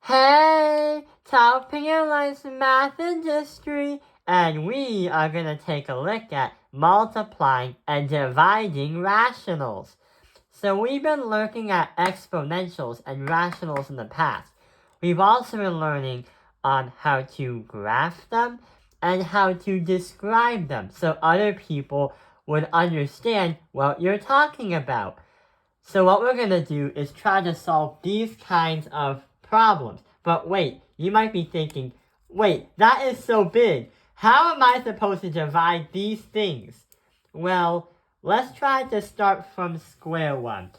Hey, top Lights Math Industry, and we are going to take a look at multiplying and dividing rationals. So we've been looking at exponentials and rationals in the past. We've also been learning on how to graph them and how to describe them so other people would understand what you're talking about. So what we're going to do is try to solve these kinds of problems. But wait, you might be thinking, wait, that is so big. How am I supposed to divide these things? Well, let's try to start from square one.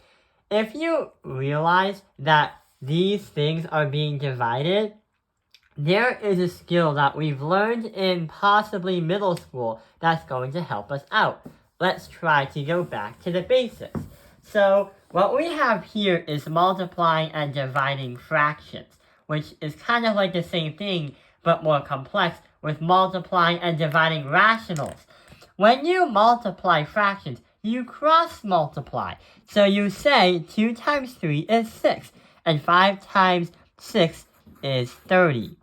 If you realize that these things are being divided, there is a skill that we've learned in possibly middle school that's going to help us out. Let's try to go back to the basics. So, what we have here is multiplying and dividing fractions, which is kind of like the same thing, but more complex with multiplying and dividing rationals. When you multiply fractions, you cross-multiply. So you say 2 times 3 is 6, and 5 times 6 is 30.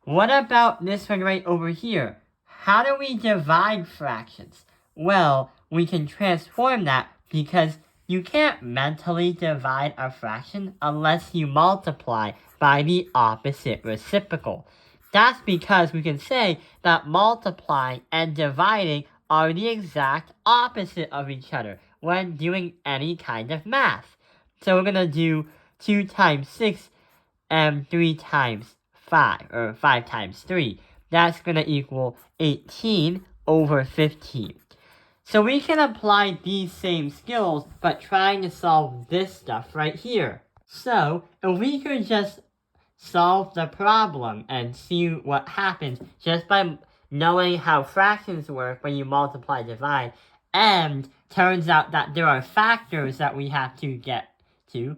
What about this one right over here? How do we divide fractions? Well, we can transform that because you can't mentally divide a fraction unless you multiply by the opposite reciprocal. That's because we can say that multiplying and dividing are the exact opposite of each other when doing any kind of math. So we're going to do 2 times 6 and 3 times 5, or 5 times 3. That's going to equal 18 over 15. So we can apply these same skills, but trying to solve this stuff right here. So, if we could just solve the problem and see what happens just by knowing how fractions work when you multiply, divide, and turns out that there are factors that we have to get to,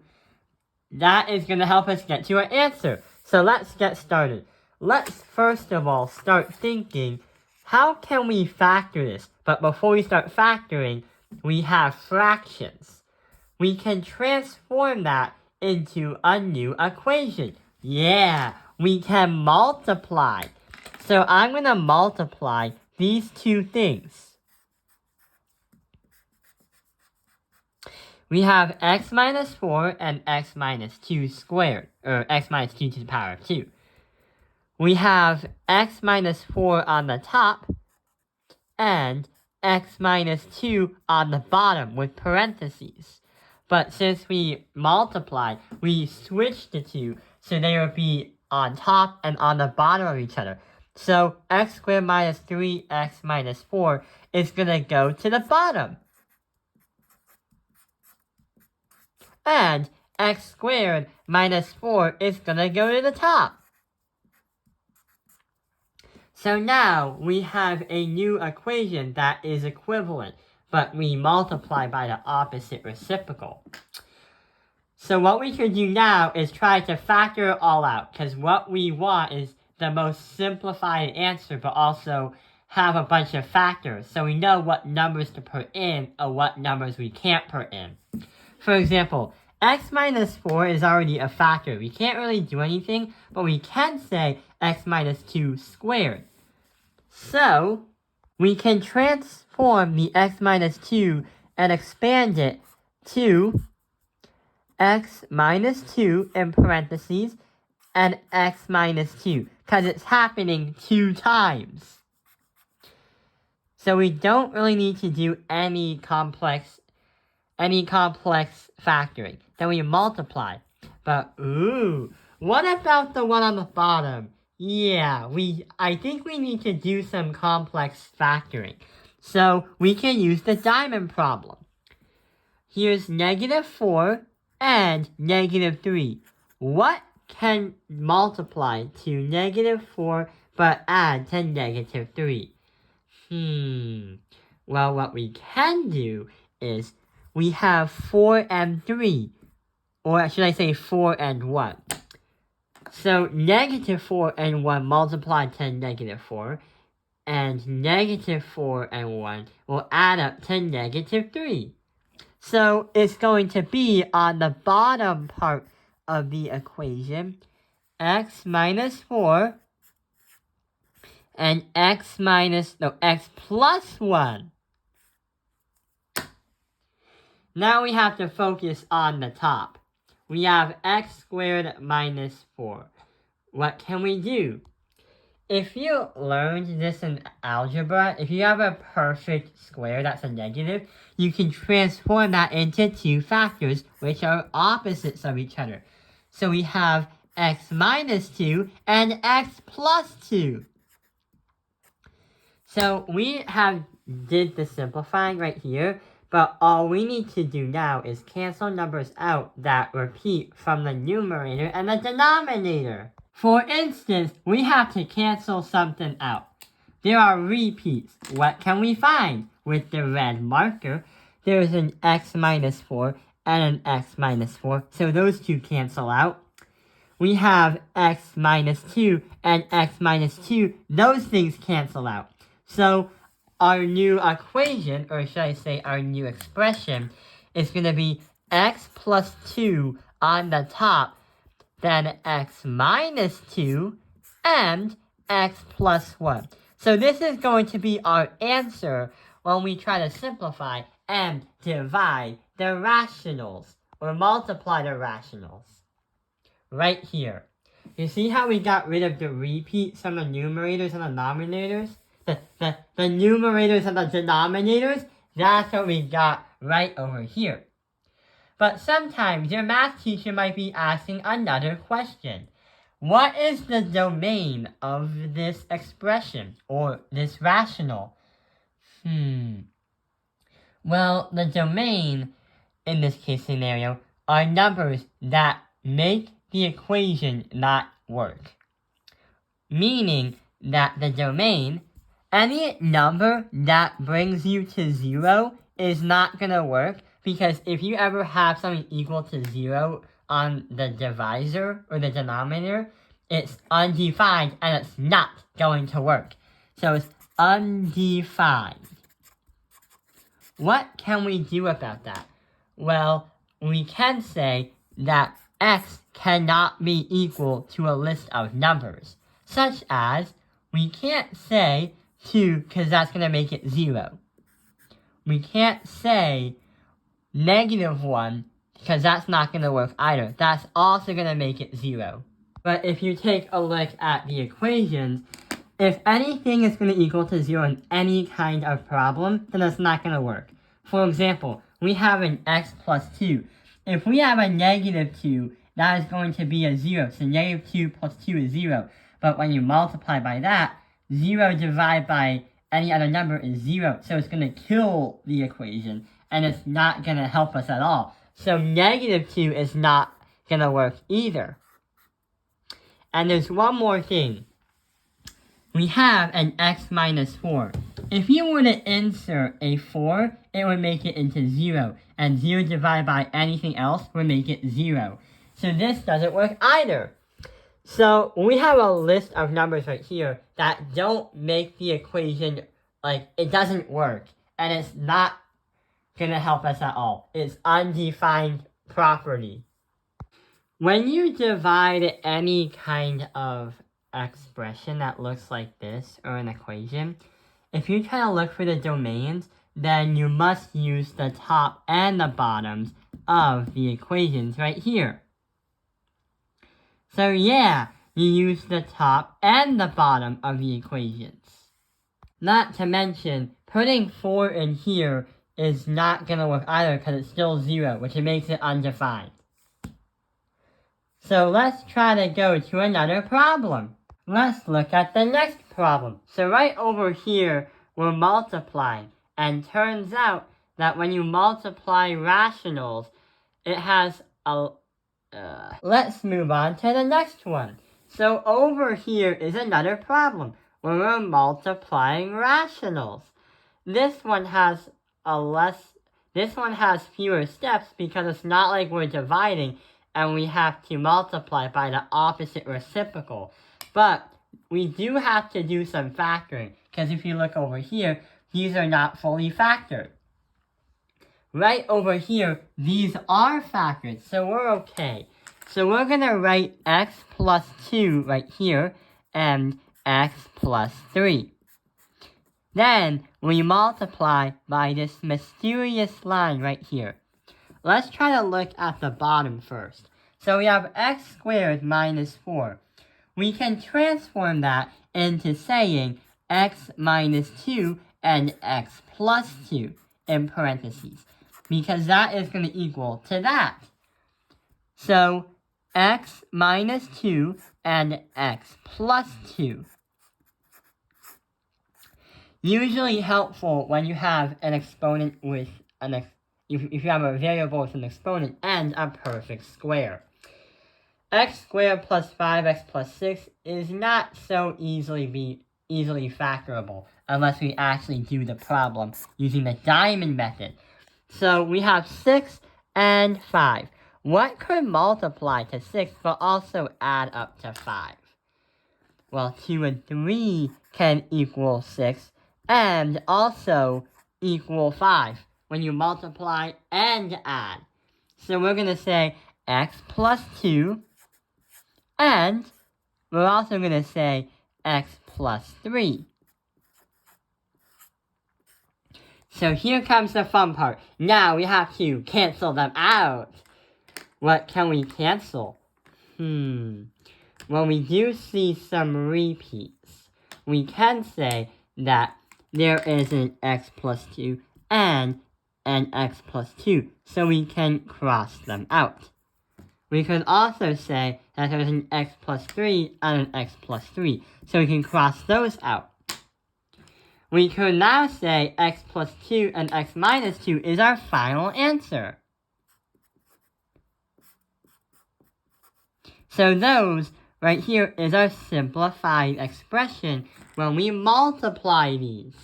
that is going to help us get to our answer. So let's get started. Let's first of all start thinking, how can we factor this? But before we start factoring, we have fractions. We can transform that into a new equation. Yeah, we can multiply. So I'm going to multiply these two things. We have x minus 4 and x minus 2 squared, or x minus 2 to the power of 2. We have x minus 4 on the top, and x minus 2 on the bottom with parentheses. But since we multiply, we switch the two, so they will be on top and on the bottom of each other. So x squared minus 3x minus 4 is going to go to the bottom. And x squared minus 4 is going to go to the top. So now we have a new equation that is equivalent, but we multiply by the opposite reciprocal. So what we can do now is try to factor it all out, because what we want is the most simplified answer, but also have a bunch of factors, so we know what numbers to put in or what numbers we can't put in. For example, x minus 4 is already a factor. We can't really do anything, but we can say x minus 2 squared. So, we can transform the x minus 2 and expand it to x minus 2 in parentheses and x minus 2, because it's happening 2 times. So we don't really need to do any complex factoring. Then we multiply. But what about the one on the bottom? Yeah, I think we need to do some complex factoring. So we can use the diamond problem. Here's -4 and -3. What can multiply to -4 but add to -3? Well, what we can do is we have 4 and 3. Or should I say 4 and 1? So -4 and 1 multiplied to -4, and -4 and 1 will add up to -3. So it's going to be on the bottom part of the equation, x minus 4 and x plus 1. Now we have to focus on the top. We have x squared minus 4. What can we do? If you learned this in algebra, if you have a perfect square that's a negative, you can transform that into two factors, which are opposites of each other. So we have x minus 2 and x plus 2. So we did the simplifying right here, but all we need to do now is cancel numbers out that repeat from the numerator and the denominator. For instance, we have to cancel something out. There are repeats. What can we find? With the red marker, there is an x minus 4 and an x minus 4, so those two cancel out. We have x minus 2 and x minus 2, those things cancel out. So our new equation, or should I say our new expression, is going to be x plus 2 on the top, then x minus 2, and x plus 1. So this is going to be our answer when we try to simplify and divide the rationals, or multiply the rationals. Right here. You see how we got rid of the repeats from the numerators and the denominators? The numerators and the denominators, that's what we got right over here. But sometimes your math teacher might be asking another question. What is the domain of this expression, or this rational? Well, the domain, in this case scenario, are numbers that make the equation not work. Meaning that the domain, any number that brings you to 0 is not going to work, because if you ever have something equal to 0 on the divisor or the denominator, it's undefined and it's not going to work. So it's undefined. What can we do about that? Well, we can say that x cannot be equal to a list of numbers, such as we can't say 2 because that's going to make it 0. We can't say -1 because that's not going to work either. That's also going to make it 0. But if you take a look at the equations, if anything is going to equal to 0 in any kind of problem, then it's not going to work. For example, we have an x plus 2. If we have a -2, that is going to be a 0. So -2 plus 2 is 0. But when you multiply by that, 0 divided by any other number is 0. So it's going to kill the equation, and it's not going to help us at all. So -2 is not going to work either. And there's one more thing. We have an x minus 4. If you were to insert a 4, it would make it into 0. And 0 divided by anything else would make it 0. So this doesn't work either. So we have a list of numbers right here that don't make the equation, it doesn't work. And it's not going to help us at all. It's undefined property. When you divide any kind of expression that looks like this, or an equation, if you try to look for the domains, then you must use the top and the bottoms of the equations right here. So yeah, you use the top and the bottom of the equations. Not to mention, putting 4 in here is not going to work either because it's still 0, which makes it undefined. So let's try to go to another problem. Let's look at the next problem. So right over here, we're multiplying. And turns out that when you multiply rationals, it has a... Let's move on to the next one. So over here is another problem where we're multiplying rationals. This one has fewer steps because it's not like we're dividing and we have to multiply by the opposite reciprocal. But we do have to do some factoring, because if you look over here, these are not fully factored. Right over here, these are factored, so we're okay. So we're going to write x plus 2 right here and x plus 3. Then we multiply by this mysterious line right here. Let's try to look at the bottom first. So we have x squared minus 4. We can transform that into saying x minus 2 and x plus 2 in parentheses, because that is going to equal to that. So x minus 2 and x plus 2. Usually helpful when you have an exponent with if you have a variable with an exponent and a perfect square. X squared plus 5x plus 6 is not so easily factorable unless we actually do the problem using the diamond method. So we have 6 and 5. What could multiply to 6 but also add up to 5? Well, 2 and 3 can equal 6 and also equal 5 when you multiply and add. So we're going to say x plus 2, and we're also going to say x plus 3. So here comes the fun part. Now we have to cancel them out. What can we cancel? Well, we do see some repeats. We can say that there is an x plus 2 and an x plus 2, so we can cross them out. We could also say that there's an x plus 3 and an x plus 3, so we can cross those out. We could now say x plus 2 and x minus 2 is our final answer. So those right here is our simplified expression when we multiply these.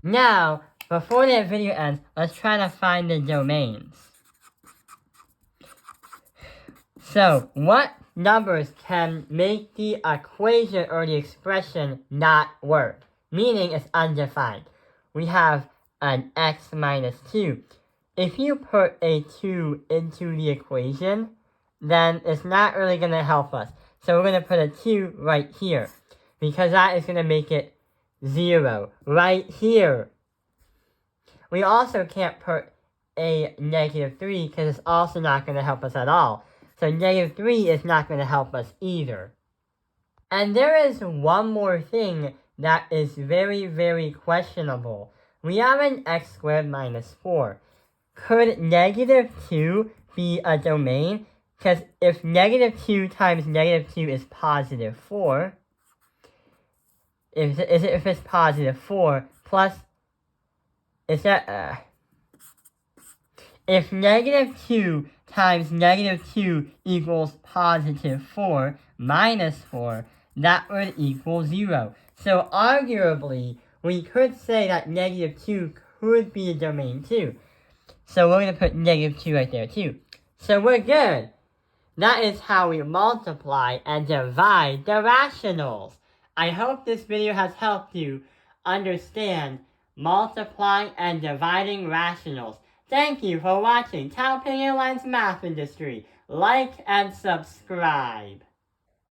Now, before the video ends, let's try to find the domains. So, what numbers can make the equation or the expression not work? Meaning it's undefined. We have an x minus 2. If you put a 2 into the equation, then it's not really going to help us. So we're going to put a 2 right here, because that is going to make it 0 right here. We also can't put a negative 3, because it's also not going to help us at all. So negative 3 is not going to help us either. And there is one more thing that is very, very questionable. We have an x squared minus 4. Could negative 2 be a domain? Because if negative 2 times negative 2 is positive 4, if it's positive 4 plus, if negative 2 times negative 2 equals positive 4 minus 4, that would equal 0. So arguably, we could say that negative 2 could be a domain too. So we're going to put negative 2 right there too. So we're good. That is how we multiply and divide the rationals. I hope this video has helped you understand multiplying and dividing rationals. Thank you for watching Taoping Airlines Math Industry. Like and subscribe.